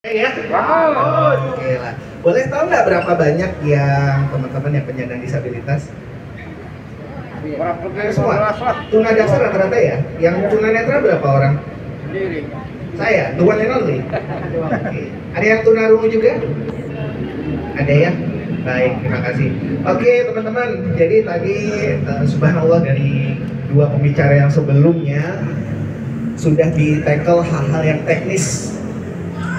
Ya, oke lah. Boleh tahu nggak berapa banyak yang teman-teman yang penyandang disabilitas? Semua. Tunadaksa rata-rata ya. Yang tunanetra berapa orang? Sendiri. Saya, the one and only. Oke. Ada yang tunarungu juga? Ada ya? Baik, terima kasih. Oke teman-teman, jadi tadi subhanallah dari dua pembicara yang sebelumnya sudah di-tackle hal-hal yang teknis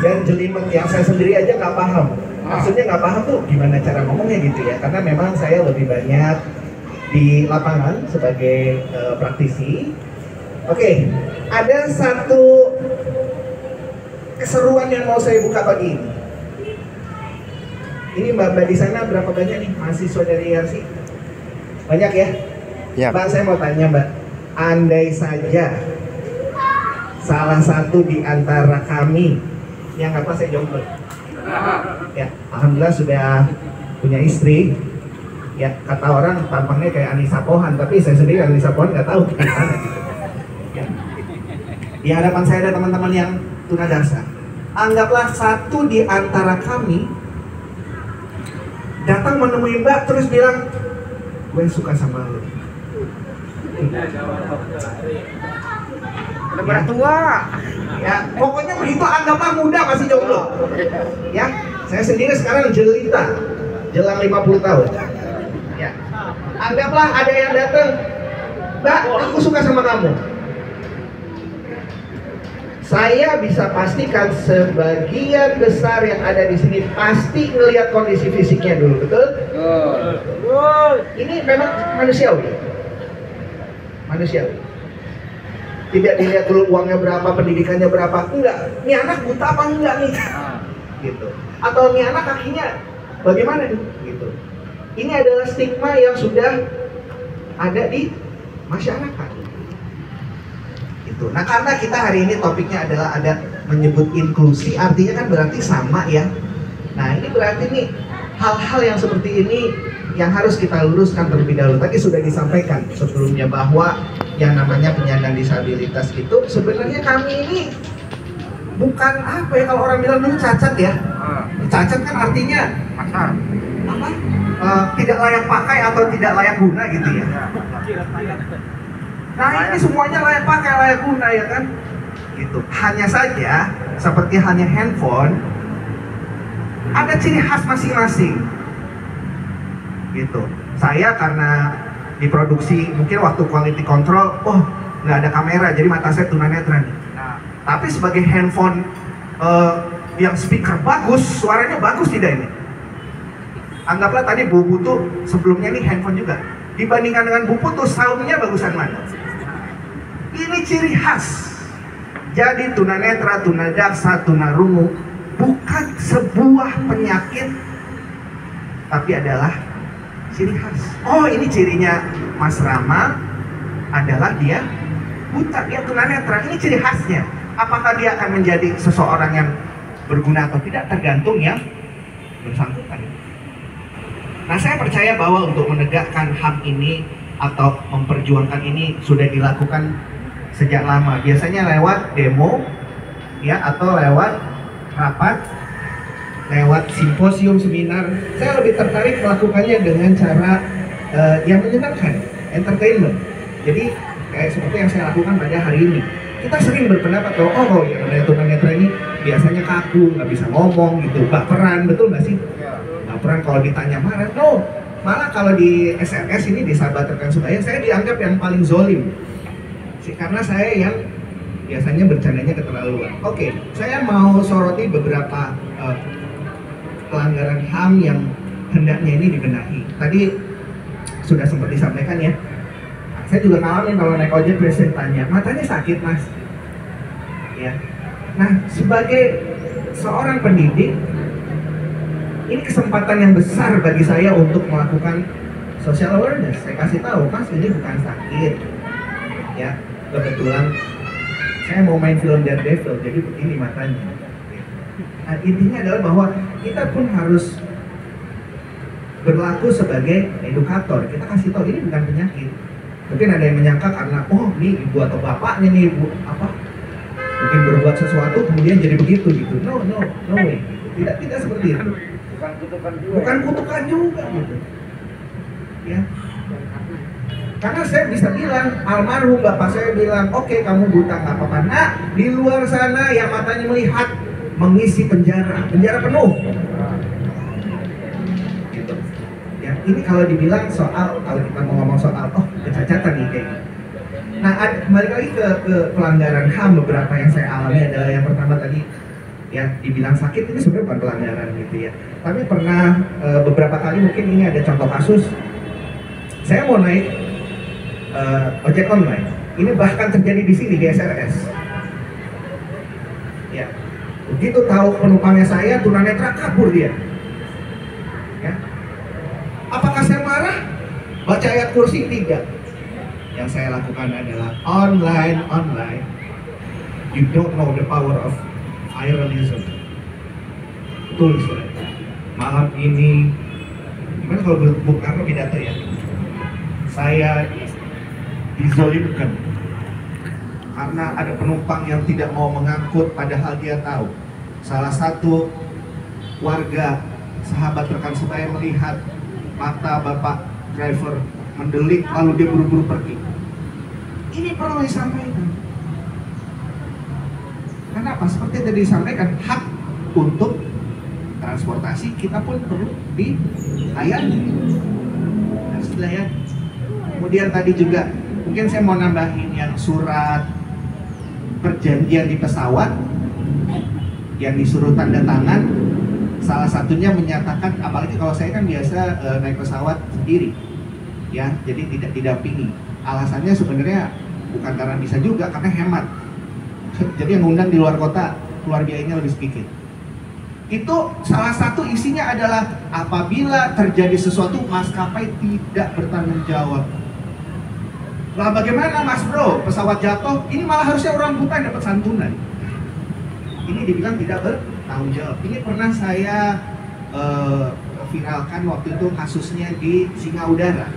dan jelimet yang saya sendiri aja nggak paham. Maksudnya nggak paham tuh gimana cara ngomongnya gitu ya, karena memang saya lebih banyak di lapangan sebagai praktisi. Oke, ada satu keseruan yang mau saya buka pagi ini. Ini mbak di sana berapa banyak nih mahasiswa dari IRC? Banyak ya? Ya. Mbak, saya mau tanya mbak, andai saja salah satu di antara kami yang apa, saya jomblo ya, alhamdulillah sudah punya istri ya, kata orang tampangnya kayak Anissa Pohan, tapi saya sendiri Anissa Pohan nggak tahu gimana gitu ya. Di hadapan saya ada teman-teman yang tunadaksa. Anggaplah satu di antara kami datang menemui mbak terus bilang, gue suka sama lo. Udah tua. Ya, pokoknya begitu, anggaplah muda masih jomblo. Ya, saya sendiri sekarang jelita, jelang 50 tahun. Ya, anggaplah ada yang datang, mbak, aku suka sama kamu. Saya bisa pastikan sebagian besar yang ada di sini pasti ngelihat kondisi fisiknya dulu, betul? Ini memang manusiawi. Manusiawi. Tidak dilihat dulu uangnya berapa, pendidikannya berapa, enggak. Ini anak buta apa enggak nih? Gitu. Atau ini anak kakinya bagaimana nih? Gitu. Ini adalah stigma yang sudah ada di masyarakat. Gitu. Nah, karena kita hari ini topiknya adalah ada menyebut inklusi, artinya kan berarti sama ya. Nah, ini berarti nih hal-hal yang seperti ini yang harus kita luruskan terlebih dahulu. Tadi sudah disampaikan sebelumnya bahwa yang namanya penyandang disabilitas itu sebenarnya kami ini bukan apa ya, kalau orang bilang dulu cacat ya. Cacat kan artinya Kasar. apa? Tidak layak pakai atau tidak layak guna gitu ya. Nah, ini semuanya layak pakai, layak guna ya kan? Gitu. Hanya saja seperti halnya handphone, ada ciri khas masing-masing. Gitu. Saya karena diproduksi mungkin waktu quality control, oh nggak ada kamera, jadi mata saya tunanetra nih. Nah, tapi sebagai handphone yang speaker bagus, suaranya bagus tidak ini? Anggaplah tadi Bu Putu sebelumnya nih handphone juga. Dibandingkan dengan Bu Putu, soundnya bagusan mana? Ini ciri khas. Jadi tunanetra, tunadaksa, tunarungu bukan sebuah penyakit, tapi adalah ciri khas. Oh, ini cirinya Mas Rama adalah dia buta, dia tunanetra. Ini ciri khasnya. Apakah dia akan menjadi seseorang yang berguna atau tidak tergantung yang bersangkutan. Nah, saya percaya bahwa untuk menegakkan HAM ini atau memperjuangkan ini sudah dilakukan sejak lama. Biasanya lewat demo ya, atau lewat rapat, lewat simposium, seminar. Saya lebih tertarik melakukannya dengan cara yang menyenangkan, entertainment. Jadi kayak seperti yang saya lakukan pada hari ini. Kita sering berpendapat bahwa oh ya tunanetra ini biasanya kaku, nggak bisa ngomong gitu, baperan, betul nggak sih? Baperan kalau ditanya marah. No, malah kalau di SNS ini di Sahabat Rekan Sebaya saya dianggap yang paling zolim. Karena saya yang biasanya bercandanya keterlaluan. Oke, saya mau soroti beberapa pelanggaran HAM yang hendaknya ini dibenahi. Tadi sudah sempat disampaikan ya. Saya juga ngalamin kalau naik ojek biasanya tanya, matanya sakit mas? Ya. Nah, sebagai seorang pendidik, ini kesempatan yang besar bagi saya untuk melakukan social awareness. Saya kasih tahu, mas ini bukan sakit. Ya, kebetulan saya mau main film Daredevil, jadi begini matanya. Nah, intinya adalah bahwa kita pun harus berlaku sebagai edukator. Kita kasih tahu ini bukan penyakit. Mungkin ada yang menyangka karena oh ini ibu atau bapaknya nih ibu apa? Mungkin mungkin berbuat sesuatu kemudian jadi begitu gitu. No way. Tidak seperti itu. Bukan kutukan juga gitu. Ya. Karena saya bisa bilang, almarhum bapak saya bilang, oke, kamu buta nggak apa-apa. Nah, di luar sana yang matanya melihat mengisi penjara penuh. Gitu. Ya, ini kalau dibilang soal, kalau kita mau ngomong soal, kecacatan nih kayak gitu. Nah, kembali lagi ke pelanggaran HAM beberapa yang saya alami adalah yang pertama tadi, ya dibilang sakit ini sebenarnya bukan pelanggaran gitu ya. Tapi pernah beberapa kali mungkin ini ada contoh kasus, saya mau naik ojek online. Ini bahkan terjadi di sini di SRS. Ya, begitu tahu penumpangnya saya, tunanetra kabur dia. Ya, apakah saya marah? Baca ayat kursi? Tidak. Yang saya lakukan adalah online. You don't know the power of ironism. Tulis malam ini, gimana kalau Bung Karno pidato ya? Saya dizolimkan karena ada penumpang yang tidak mau mengangkut, padahal dia tahu salah satu warga sahabat rekan saya melihat mata bapak driver mendelik lalu dia buru-buru pergi. Ini perlu disampaikan. Kenapa? Seperti tadi disampaikan, hak untuk transportasi kita pun perlu dilayani. Harus dilayani. Kemudian tadi juga mungkin saya mau nambahin yang surat perjanjian di pesawat yang disuruh tanda tangan, salah satunya menyatakan, apalagi kalau saya kan biasa naik pesawat sendiri ya, jadi tidak didampingi. Alasannya sebenarnya bukan karena bisa juga, karena hemat. Jadi yang undang di luar kota keluar biayanya lebih sedikit. Itu salah satu isinya adalah apabila terjadi sesuatu maskapai tidak bertanggung jawab. Lah bagaimana mas bro, pesawat jatuh, ini malah harusnya orang buta yang dapat santunan. Ini dibilang tidak bertanggung jawab. Ini pernah saya viralkan waktu itu kasusnya di Singaudara.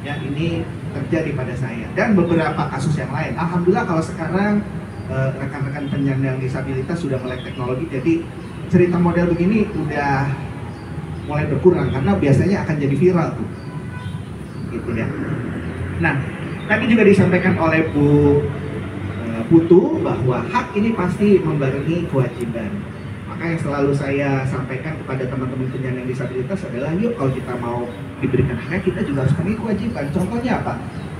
Ya, ini terjadi pada saya dan beberapa kasus yang lain. Alhamdulillah kalau sekarang rekan-rekan penyandang disabilitas sudah melek teknologi, jadi cerita model begini udah mulai berkurang karena biasanya akan jadi viral tuh. Gitu ya. Nah, tadi juga disampaikan oleh Bu Putu bahwa hak ini pasti membarengi kewajiban. Maka yang selalu saya sampaikan kepada teman-teman penyandang disabilitas adalah, yuk kalau kita mau diberikan haknya, kita juga harus memiliki kewajiban. Contohnya apa?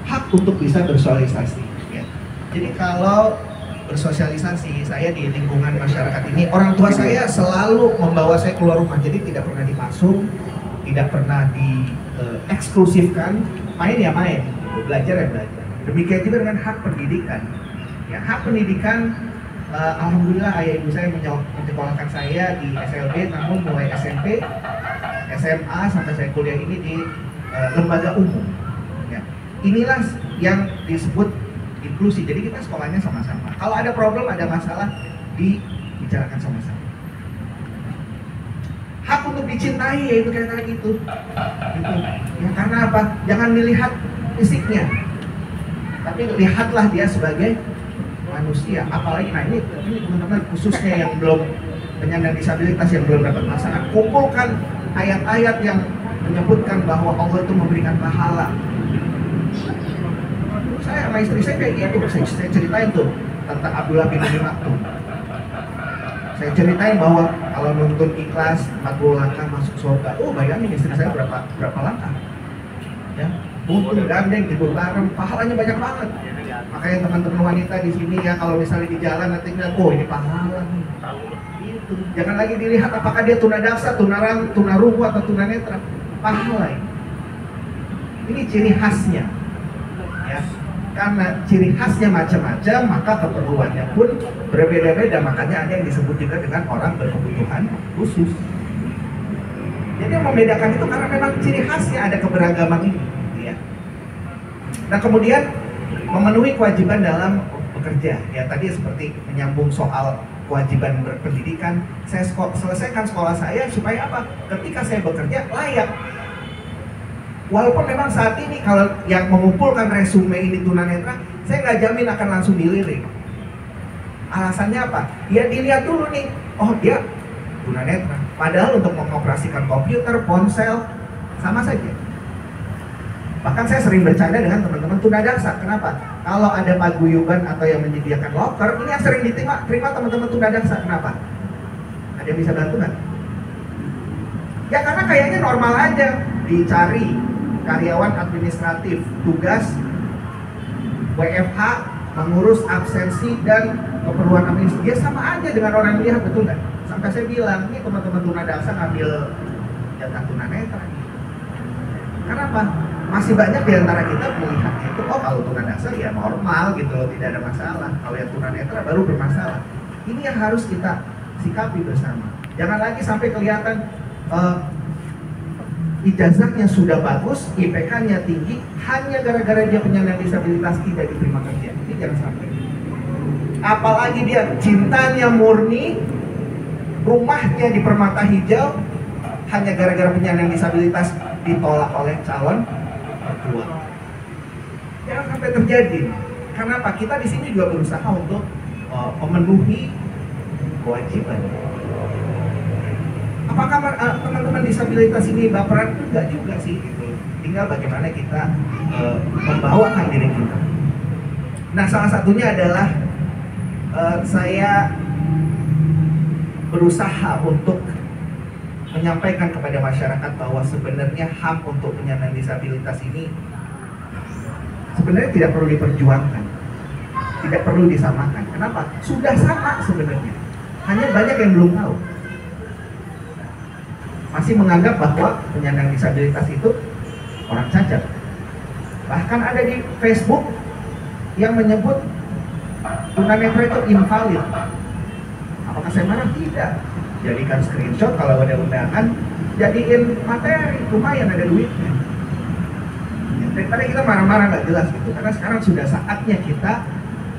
Hak untuk bisa bersosialisasi. Ya. Jadi kalau bersosialisasi, saya di lingkungan masyarakat ini, orang tua saya selalu membawa saya keluar rumah, jadi tidak pernah dipasung, tidak pernah dieksklusifkan, main ya main. Belajar ya belajar. Demikian juga dengan hak pendidikan. Ya, hak pendidikan, alhamdulillah ayah ibu saya menyekolahkan saya di SLB, namun mulai SMP, SMA sampai saya kuliah ini di lembaga umum. Ya. Inilah yang disebut inklusi. Jadi kita sekolahnya sama-sama. Kalau ada problem, ada masalah, dibicarakan sama-sama. Hak untuk dicintai, yaitu kayak tadi itu. Ya, karena apa? Jangan dilihat fisiknya, tapi lihatlah dia sebagai manusia. Apalagi, nah ini teman-teman khususnya yang belum penyandang disabilitas yang belum dapat masalah, kumpulkan ayat-ayat yang menyebutkan bahwa Allah itu memberikan pahala. Saya sama istri saya kayak gitu, saya ceritain tuh tentang Abdullah bin Umi Maktum. Saya ceritain bahwa kalau nuntun ikhlas 40 langkah masuk surga. Bayangin istri saya berapa langkah? Ya. Butuh gandeng, tidur bareng, pahalanya banyak banget. Makanya teman-teman wanita di sini ya, kalau misalnya di jalan nanti bilang, ini pahala nih. Itu. Jangan lagi dilihat apakah dia tunadaksa, tunarungu atau tunanetra. Pahala ini. Ini ciri khasnya. Ya. Karena ciri khasnya macam-macam, maka keperluannya pun berbeda-beda. Makanya ada yang disebut juga dengan orang berkebutuhan khusus. Jadi yang membedakan itu karena memang ciri khasnya ada keberagaman ini. Nah kemudian memenuhi kewajiban dalam bekerja. Ya tadi seperti menyambung soal kewajiban berpendidikan. Saya selesaikan sekolah saya supaya apa? Ketika saya bekerja layak. Walaupun memang saat ini kalau yang mengumpulkan resume ini tunanetra, saya nggak jamin akan langsung dilirik. Alasannya apa? Ya dilihat dulu nih, oh dia tunanetra. Padahal untuk mengoperasikan komputer, ponsel, sama saja. Bahkan saya sering bercanda dengan teman-teman tunadaksa. Kenapa? Kalau ada paguyuban atau yang menyediakan loker, ini yang sering terima teman-teman tunadaksa. Kenapa? Ada yang bisa bantu nggak? Ya karena kayaknya normal aja. Dicari karyawan administratif, tugas WFH, mengurus absensi dan keperluan administratif. Ya sama aja dengan orang melihat, betul nggak? Sampai saya bilang, ini teman-teman tunadaksa ngambil jatah tunanetra. Kenapa? Masih banyak di antara kita melihatnya itu, oh kalau tunadaksa ya normal gitu loh, tidak ada masalah. Kalau yang tunanetra baru bermasalah. Ini yang harus kita sikapi bersama. Jangan lagi sampai kelihatan ijazahnya sudah bagus, IPK-nya tinggi, hanya gara-gara dia penyandang disabilitas tidak diterima kerja. Ini jangan sampai. Apalagi dia cintanya murni, rumahnya di Permata Hijau, hanya gara-gara penyandang disabilitas ditolak oleh calon mertua. Jangan sampai terjadi. Karena apa? Kita di sini juga berusaha untuk memenuhi kewajiban. Apakah teman-teman disabilitas ini baperan? Enggak juga sih, gitu. Tinggal bagaimana kita membawakan diri kita. Nah, salah satunya adalah saya berusaha untuk menyampaikan kepada masyarakat bahwa sebenarnya HAM untuk penyandang disabilitas ini sebenarnya tidak perlu diperjuangkan, tidak perlu disamakan. Kenapa? Sudah sama sebenarnya, hanya banyak yang belum tahu. Masih menganggap bahwa penyandang disabilitas itu orang cacat. Bahkan ada di Facebook yang menyebut tunanetra itu invalid. Apakah saya marah? Tidak. Jadikan screenshot kalau ada undangan, jadiin materi, lumayan ada duitnya. Daripada kita marah-marah nggak jelas gitu. Karena sekarang sudah saatnya kita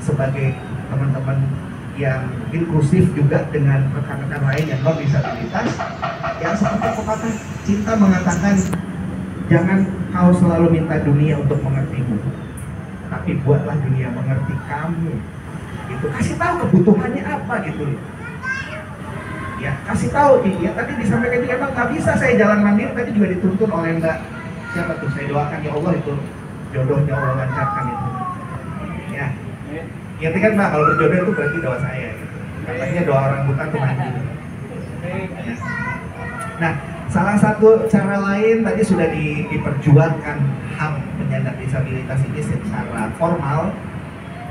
sebagai teman-teman yang inklusif juga dengan rekan-rekan lain yang non disabilitas, yang seperti pepatah cinta mengatakan, jangan kau selalu minta dunia untuk mengertimu, tapi buatlah dunia mengerti kamu. Gitu. Kasih tahu kebutuhannya apa gitu. Ya, kasih tahu ya, tadi disampaikan juga emang nggak bisa saya jalan mandiri, tadi juga dituntun oleh Mbak siapa tuh, saya doakan ya Allah itu jodohnya Allah lancarkan itu ya. Ngerti kan Mbak, kalau berjodoh itu berarti doa saya gitu. Katanya doa orang bukan tuh mandi ya. Nah, salah satu cara lain tadi sudah diperjuangkan HAM penyandang disabilitas ini secara formal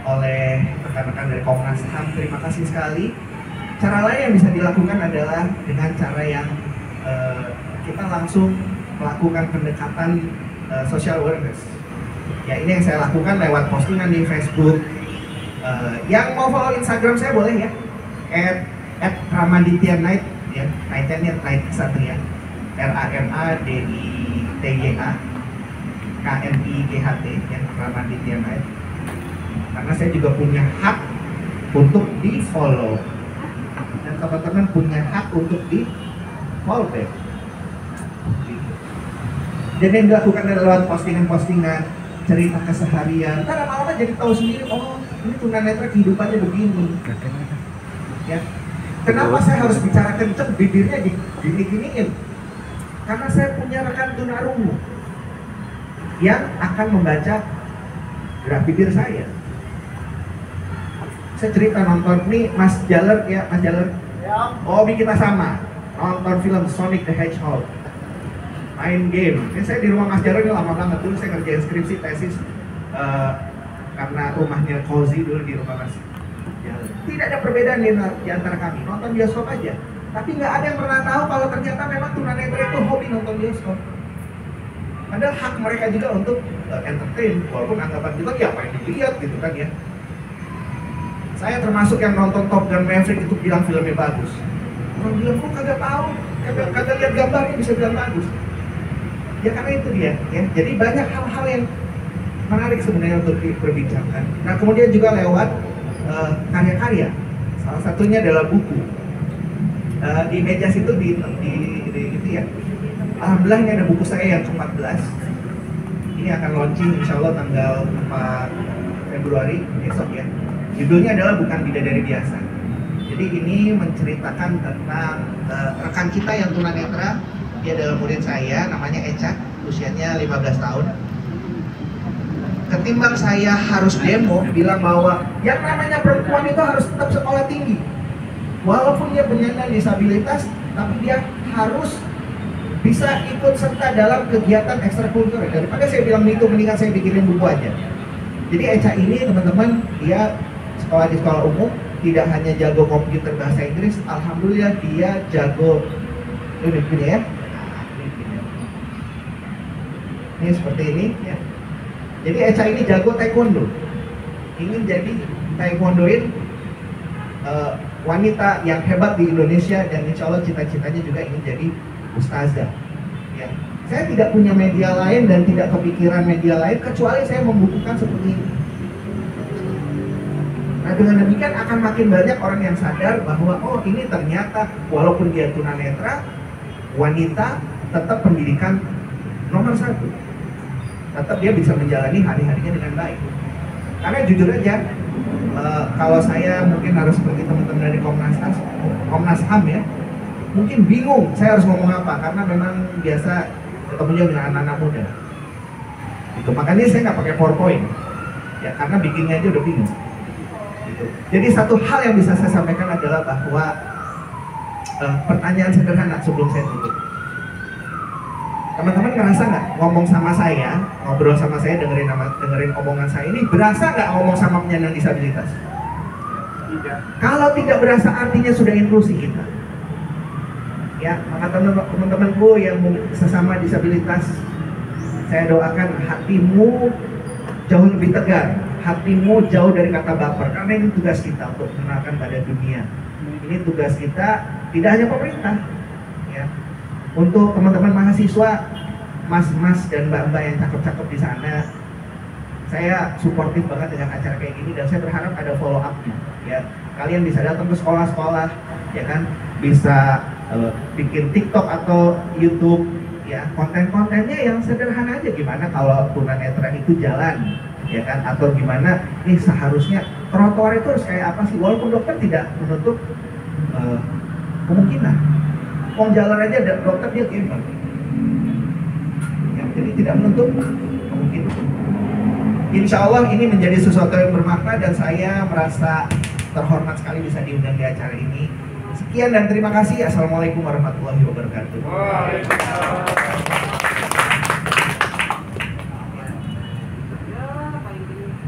oleh rekan-rekan dari Komnas HAM, terima kasih sekali. Cara lain yang bisa dilakukan adalah dengan cara yang kita langsung melakukan pendekatan social awareness. Ya, ini yang saya lakukan lewat postingan di Facebook. Yang mau follow Instagram saya boleh ya, @ramaditya_night ya, Nightnya night satu ya, RAMADITYA_KNIGHT ya, Ramaditya_night. Karena saya juga punya hak untuk di follow. Dan teman-teman punya hak untuk di follow back. Dan yang dilakukan lewat postingan-postingan, cerita keseharian. Ntar lama-lama jadi tahu sendiri, oh ini tunanetra kehidupannya begini. Ya. Kenapa saya harus bicara kenceng, bibirnya gini-giniin? Karena saya punya rekan tunarungu yang akan membaca gerak bibir saya. Saya cerita nonton nih Mas Jaler ya, Mas Jaler. Hobi kita sama, nonton film Sonic the Hedgehog, main game. Ini saya di rumah Mas Jaler ini lama banget, dulu saya ngerjain skripsi tesis karena rumahnya cozy dulu di rumah Mas Jaler. Tidak ada perbedaan di antara kami, nonton bioskop aja. Tapi nggak ada yang pernah tahu kalau ternyata memang tunanetra itu hobi nonton bioskop. Padahal hak mereka juga untuk entertain, walaupun anggapan kita ya apa yang dilihat gitu kan ya. Saya termasuk yang nonton Top Gun Maverick itu bilang filmnya bagus. Orang bilang kok kagak tahu, kagak lihat gambarnya bisa bilang bagus. Ya karena itu dia. Ya. Jadi banyak hal-hal yang menarik sebenarnya untuk diperbicarakan. Nah kemudian juga lewat karya-karya. Salah satunya adalah buku. Di meja situ di gitu ya. Alhamdulillah ini ada buku saya yang ke-14. Ini akan launching insya Allah tanggal 4 Februari besok ya. Judulnya adalah Bukan Bidadari Biasa. Jadi ini menceritakan tentang rekan kita yang tunanetra. Dia adalah murid saya, namanya Eca, usianya 15 tahun. Ketimbang saya harus demo bilang bahwa yang namanya perempuan itu harus tetap sekolah tinggi, walaupun dia penyandang disabilitas, tapi dia harus bisa ikut serta dalam kegiatan ekstrakurikuler. Daripada saya bilang itu, mendingan saya bikinin buku aja. Jadi Eca ini teman-teman, dia sekolah di sekolah umum, tidak hanya jago komputer bahasa Inggris, alhamdulillah dia jago ini ya. Ini seperti ini ya. Jadi Eca ini jago taekwondo, ingin jadi taekwondoin wanita yang hebat di Indonesia, dan insya Allah cita-citanya juga ingin jadi ustazah. Ya. Saya tidak punya media lain dan tidak kepikiran media lain kecuali saya membukukan seperti ini. Nah, dengan demikian akan makin banyak orang yang sadar bahwa oh ini ternyata walaupun dia tunanetra, wanita tetap pendidikan nomor 1. Tetap dia bisa menjalani hari-harinya dengan baik. Karena jujur aja, kalau saya mungkin harus seperti teman-teman dari Komnas HAM ya, mungkin bingung saya harus ngomong apa, karena memang biasa ketemunya dengan anak-anak muda. Itu makanya saya nggak pakai PowerPoint, ya karena bikinnya aja udah bingung. Gitu. Jadi satu hal yang bisa saya sampaikan adalah bahwa pertanyaan sederhana sebelum saya tutup. Teman-teman ngerasa nggak ngomong sama saya, ngobrol sama saya, dengerin omongan saya ini, berasa nggak ngomong sama penyandang disabilitas? Tidak. Kalau tidak berasa artinya sudah inklusi kita. Ya, maka teman-temanku yang sesama disabilitas, saya doakan hatimu jauh lebih tegar, hatimu jauh dari kata baper, karena ini tugas kita untuk mengenalkan pada dunia. Ini tugas kita, tidak hanya pemerintah. Ya. Untuk teman-teman mahasiswa, mas-mas dan mbak-mbak yang cakep-cakep di sana, saya suportif banget dengan acara kayak gini, dan saya berharap ada follow up-nya. Ya, kalian bisa datang ke sekolah-sekolah, ya kan, bisa bikin TikTok atau YouTube, ya konten-kontennya yang sederhana aja. Gimana kalau tunanetra itu jalan, ya kan, atau gimana nih seharusnya trotoar itu harus kayak apa sih? Walaupun dokter tidak menutup kemungkinan. Jalan aja ada dokter dia gimana? Ya, jadi tidak menutup kemungkinan. Insya Allah ini menjadi sesuatu yang bermakna, dan saya merasa terhormat sekali bisa diundang di acara ini. Sekian dan terima kasih. Assalamualaikum warahmatullahi wabarakatuh.